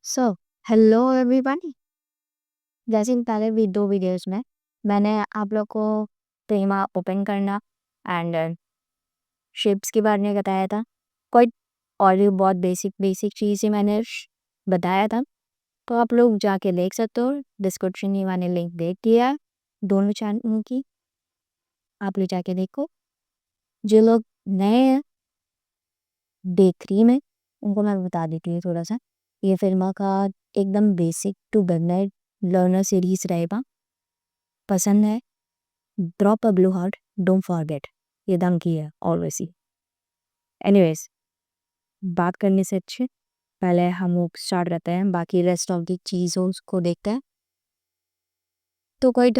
So hello everyone. जैसे इन पहले भी 2 वीडियोस में मैंने आप लोग को प्रेमा ओपन करना एंड शिप्स के बारे में बताया था। कोई और भी बहुत बेसिक बेसिक चीज़ें मैंने बताया था, तो आप लोग जाके देख सकते हो। डिस्क्रिप्शन में मैंने लिंक दे दिया है दोनों चैनल की, आप लोग जाके देखो। जो लोग नए हैं डे 3 में, उनको मैं बता देती हूँ थोड़ा सा। ये फिल्म का एकदम basic to beginner learner series रहेगा। पसंद है, drop a blue heart, don't forget, ये दम की है ऑलवेज ही। एनीवेज, बात करने से अच्छे पहले हम लोग स्टार्ट करते हैं, बाकी रेस्ट ऑफ दी चीज़ों को देखते हैं। तो कोई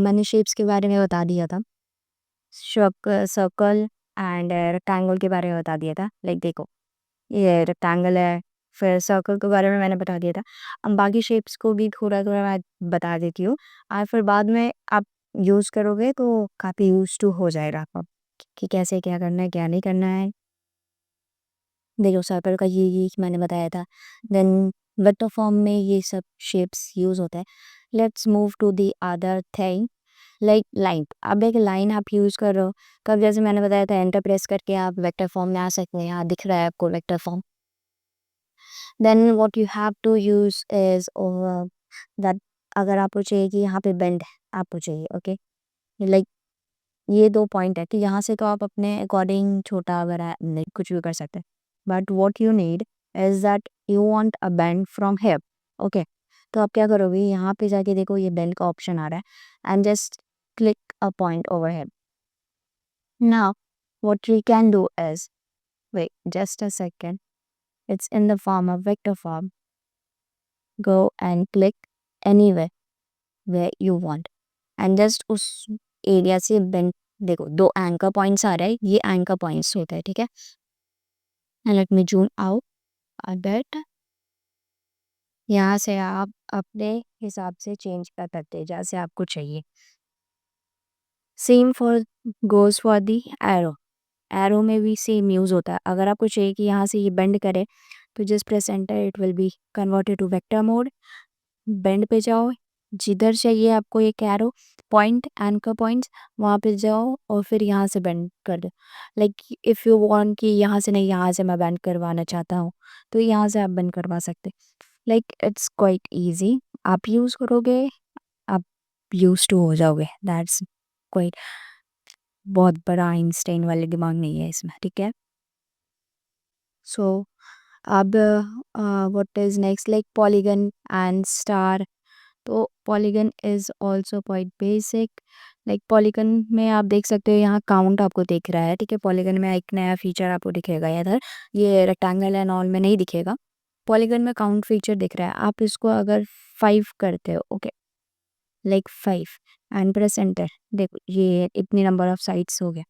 मैंने शेप्स के बारे में बता दिया था, सर्कल एंड रेक्टेंगल के बारे में बता दिया था। लाइक देखो, ये रेक्टेंगल है, फिर सर्कल के बारे में मैंने बता दिया था। अब बाकी शेप्स को भी थोड़ा थोड़ा मैं बता देती हूँ, और फिर बाद में आप यूज़ करोगे तो काफ़ी यूज टू हो जाएगा आपको कि कैसे क्या करना है क्या नहीं करना है। देखो सर्कल का ये मैंने बताया था। देन वेक्टर फॉर्म में ये सब शेप्स यूज़ होता है। Let's move to the other thing, like line. अब एक लाइन आप यूज़ कर रहे हो, कब जैसे मैंने बताया था एंटर प्रेस करके आप वेक्टर फॉर्म में आ सकते हैं। यहाँ दिख रहा है आपको vector form. Then what you have to use is that, अगर आपको चाहिए कि यहाँ पे बेंड आपको चाहिए, ओके, लाइक ये 2 पॉइंट है कि यहाँ से तो आप अपने अकॉर्डिंग छोटा बड़ा लाइक कुछ भी कर सकते हैं। But what you need is that you want a bend from hip, okay. तो आप क्या करोगे, यहाँ पे जाके देखो ये बेंड का ऑप्शन आ रहा है and just click a point over hip. Now what we can do is, wait just a second, it's in the form of vector form. Go and click anywhere where you want and just उस area से bend. देखो 2 anchor points आ रहा है, ये anchor points होता है, ठीक है। And let me zoom out a bit. यहाँ से आप अपने हिसाब से चेंज कर सकते हैं जैसे आपको चाहिए। Same for goes for the arrow. Arrow में भी सेम यूज़ होता है। अगर आपको चाहिए कि यहाँ से ये बेंड करे तो just press enter, it will be converted to vector mode. Bend पे जाओ, जिधर चाहिए आपको एक एरो पॉइंट एंकर पॉइंट्स, वहाँ पे जाओ और फिर यहाँ से बेंड कर दो। लाइक इफ़ यू वांट कि यहाँ से नहीं, यहाँ से मैं बेंड करवाना चाहता हूँ, तो यहाँ से आप बेंड करवा सकते। Like it's quite easy. आप यूज़ करोगे, आप यूज टू हो जाओगे। दैट्स क्वाइट, बहुत बड़ा आइंस्टाइन वाले दिमाग नहीं है इसमें, ठीक है। सो अब what is next, like polygon and star. तो polygon is also quite basic. Like polygon में आप देख सकते हो यहाँ काउंट आपको दिख रहा है, ठीक है। पॉलीगन में एक नया फीचर आपको दिखेगा इधर, ये रेक्टेंगल एंड ऑल में नहीं दिखेगा। पॉलीगन में काउंट फीचर दिख रहा है। आप इसको अगर 5 करते हो, okay, like 5 and press enter, देखो ये इतनी नंबर ऑफ साइड्स हो गया।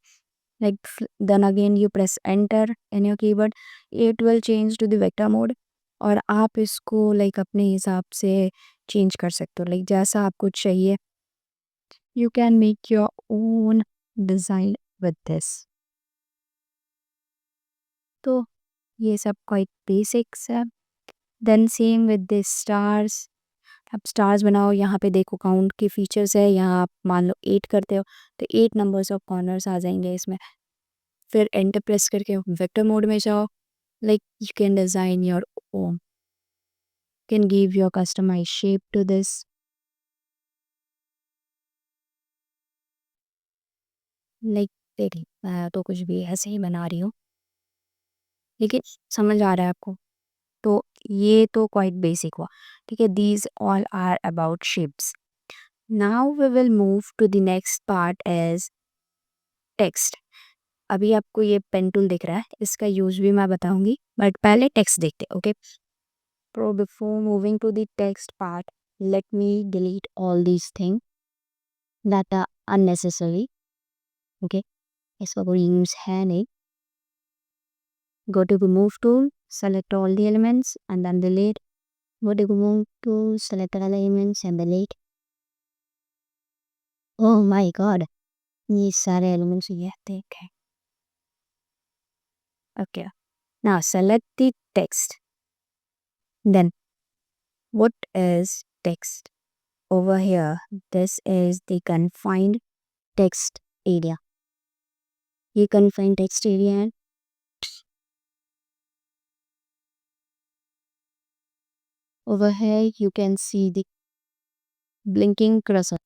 Like then again you press enter in your keyboard, it will change to the vector mode. और आप इसको लाइक अपने हिसाब से चेंज कर सकते हो, लाइक जैसा आपको चाहिए। You can make your own design with this. तो ये सब क्वाइट बेसिक्स है। Then same with this stars. आप स्टार्स बनाओ, यहाँ पे देखो काउंट के फीचर्स है। यहाँ आप मान लो 8 करते हो तो 8 नंबर्स ऑफ कॉर्नर्स आ जाएंगे इसमें। फिर एंटर प्रेस करके वेक्टर मोड में जाओ, like you can design your own, can give your customize shape to this. Like देखिए मैं तो कुछ भी ऐसे ही बना रही हूँ, लेकिन समझ आ रहा है आपको। तो ये तो क्वाइट बेसिक हुआ, ठीक है। These all are about shapes. Now we will move to the next part as text. अभी आपको ये पेन टूल दिख रहा है, इसका यूज भी मैं बताऊंगी, बट पहले टेक्स्ट देखते, okay. Pro before moving to the text part, let me delete all these thing that are unnecessary, okay. इसका कोई यूज है नहीं। Go to remove tool, select all the elements and then delete. Go to remove tool, select all the elements and delete. Oh my god, ये सारे elements ये देख है। Okay, now select the text. Then What is text? Over here, this is the confined text area. ये confined text area है. Over here, you can see the blinking cursor.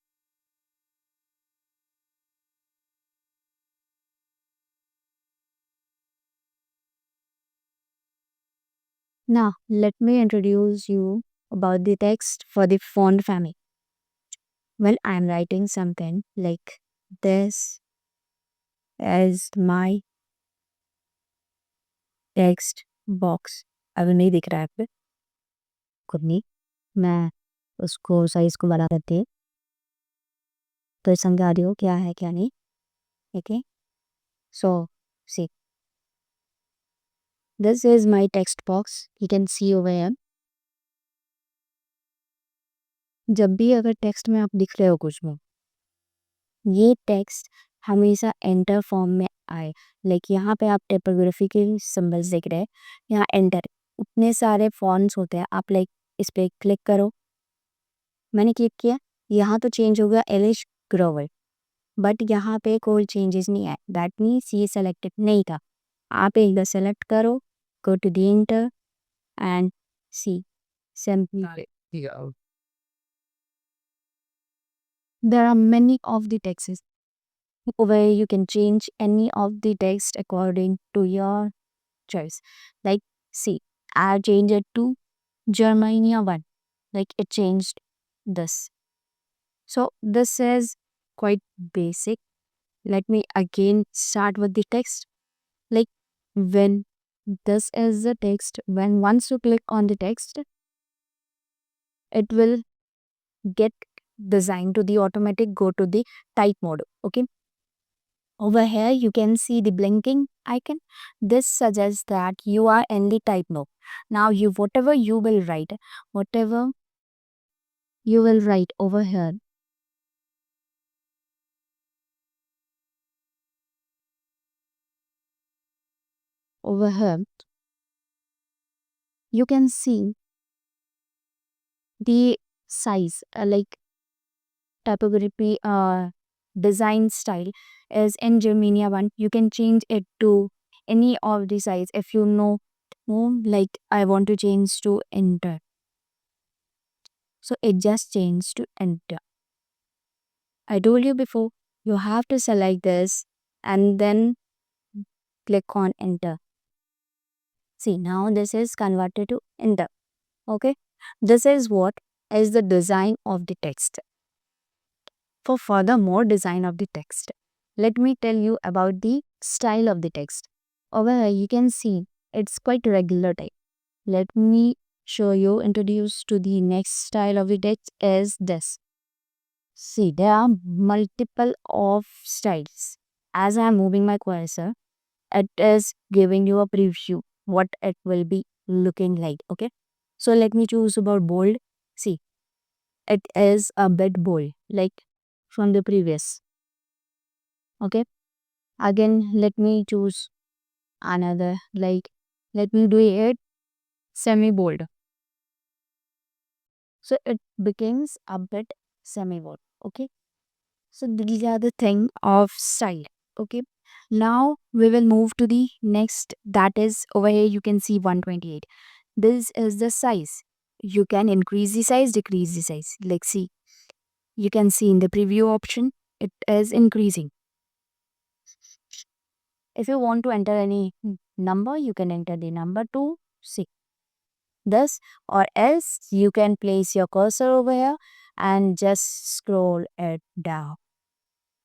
Now, let me introduce you about the text for the font family. Well, I'm writing something like this as my text box. अभी नहीं दिख रहा है आप पे खुद नहीं मैं उसको साइज को बड़ा करती है तो समझा रही हो क्या है क्या नहीं okay so see this is my text box you can see over here जब भी अगर टेक्स्ट में आप लिख रहे हो कुछ में ये टेक्स्ट हमेशा एंटर फॉर्म में आए लाइक यहाँ पे आप टाइपोग्राफी के सिंबल्स देख रहे हैं यहाँ एंटर उतने सारे फॉन्ट्स होते हैं आप लाइक इस पे क्लिक करो मैंने क्लिक किया यहाँ तो चेंज हो गया एलिश ग्रोवर बट यहाँ पे कोई चेंजेस नहीं आए दैट मीन्स ये सेलेक्टेड नहीं था आप एक बार सेलेक्ट करो go to the enter and see simply there are many of the texts where you can change any of the text according to your choice like see I changed it to Germania 1 like it changed this so this is quite basic let me again start with the text like when this is the text when once you click on the text it will get designed to the automatic go to the type mode okay over here you can see the blinking icon this suggests that you are in the type mode now you whatever you will write whatever you will write over here over here you can see the size like typography design style is in Germania 1 you can change it to any of the size if you know like I want to change to enter so it just changed to enter I told you before you have to select this and then click on enter see now this is converted to enter okay this is what is the design of the text for further more design of the text let me tell you about the style of the text over here you can see it's quite regular type let me show you introduce to the next style of the text is this see there are multiple of styles as I am moving my cursor it is giving you a preview what it will be looking like okay so let me choose about bold see it is a bit bold like from the previous okay again let me choose another like let me do it semi bold so it becomes a bit semi bold okay so these are the thing of style okay now we will move to the next that is over here you can see 128 this is the size you can increase the size decrease the size like see you can see in the preview option it is increasing if you want to enter any number you can enter the number to see this or else you can place your cursor over here and just scroll it down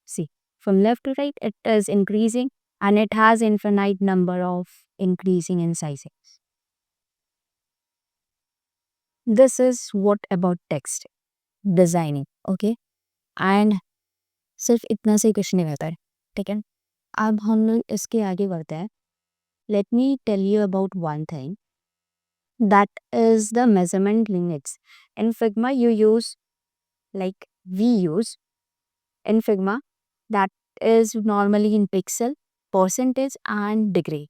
see from left to right it is increasing and it has infinite number of increasing in sizing this is what about text designing okay and सिर्फ इतना से कुछ नहीं रहता है ठीक है अब हम लोग इसके आगे बढ़ते हैं let me tell you about one thing that is the measurement limits in Figma you use like we use in Figma that is normally in pixel percentage and degree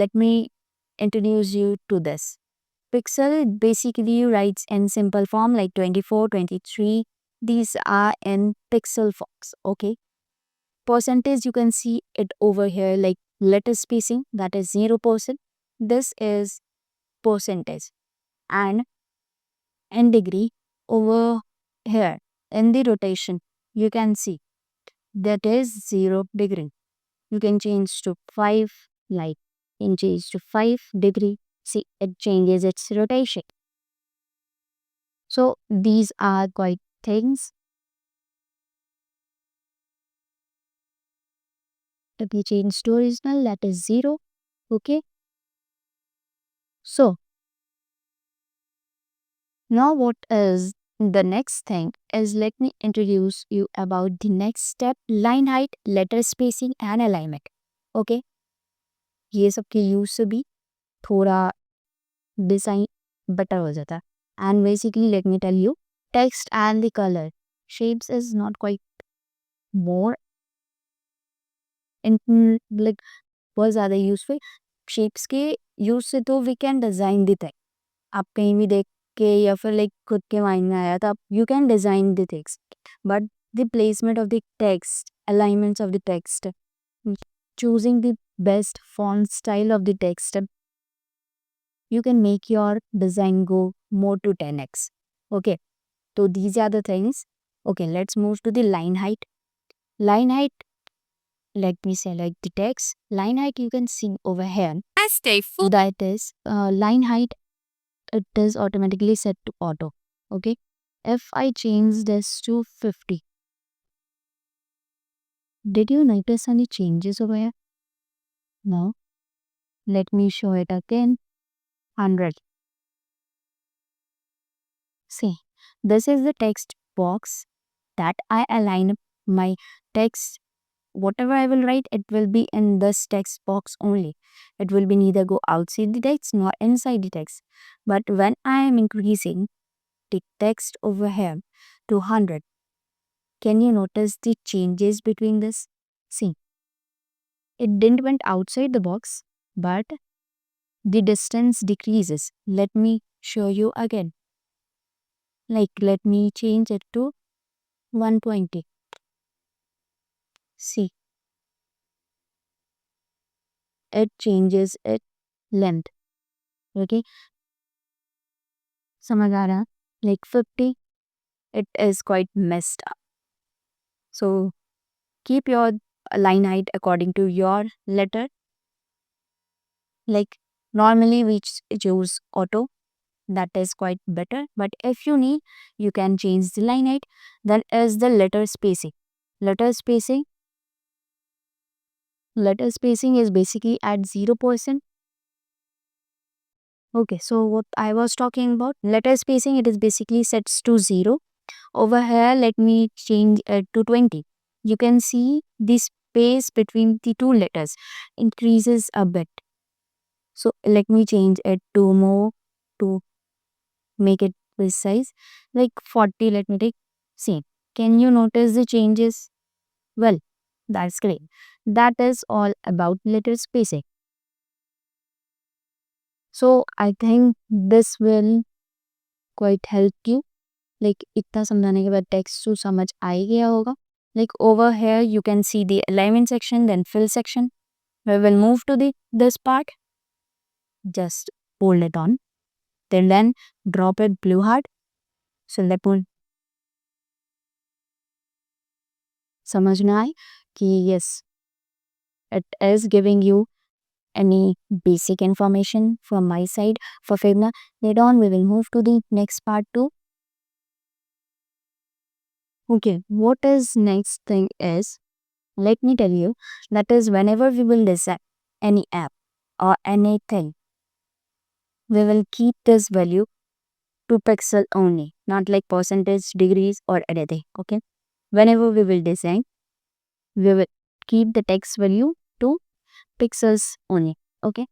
let me introduce you to this pixel basically writes in simple form like 24, 23. These are in pixel forms. Okay. Percentage, you can see it over here like letter spacing, that is 0%. This is percentage. And in degree, over here in the rotation, you can see that is 0 degree. You can change to 5, like you can change to 5 degree. See, it changes its rotation. So these are quite things. If we change to original, that is 0. Okay. So now what is the next thing is, let me introduce you about the next step, line height, letter spacing and alignment. Okay. ये सब के use से भी थोड़ा design better हो जाता है. And basically, let me tell you, text and the color shapes is not quite more in like बहुत ज़्यादा यूजफुल. शेप्स के यूज से तो we can design the thing. आप कहीं भी देख के या फिर लाइक खुद के माइंड में आया तो आप you can design the things. But the placement of the text, alignments of the text, choosing the best font style of the text, you can make your design go more to 10x. Okay, so these are the things. Okay, let's move to the line height. Line height, let me select the text. Line height, you can see over here. I stay full. That is line height, it is automatically set to auto. Okay, if I change this to 50, did you notice any changes over here? No. Let me show it again. 100. See, this is the text box that I align my text. Whatever I will write, it will be in this text box only. It will be neither go outside the text nor inside the text. But when I am increasing the text over here to 100, can you notice the changes between this? See, it didn't went outside the box, but the distance decreases. Let me show you again. Like, let me change it to 120. See, it changes its length. Okay, समझ आ रहा? Like 50, it is quite messed up. So keep your line height according to your letter. Like normally we choose auto, that is quite better. But if you need, you can change the line height. Then is the letter spacing. Letter spacing is basically at 0%. Okay, so what I was talking about, letter spacing, it is basically sets to 0. Over here, let me change it to 20. You can see the space between the two letters increases a bit. So let me change it to more to make it precise. Like 40, let me take same. Can you notice the changes? Well, that's great. That is all about letter spacing. So I think this will quite help you. Like इतना समझाने के बाद text to समझ आ ही गया होगा. Like over here you can see the alignment section, then fill section. We will move to this part. Just hold it on. Then drop it blue hard. So let me समझ में आए कि yes, it is giving you any basic information from my side for Figma. Later on we will move to the next part too. Okay, what is next thing is, let me tell you, that is whenever we will design any app or anything, we will keep this value to pixel only, not like percentage, degrees or anything. Okay, whenever we will design, we will keep the text value to pixels only. Okay,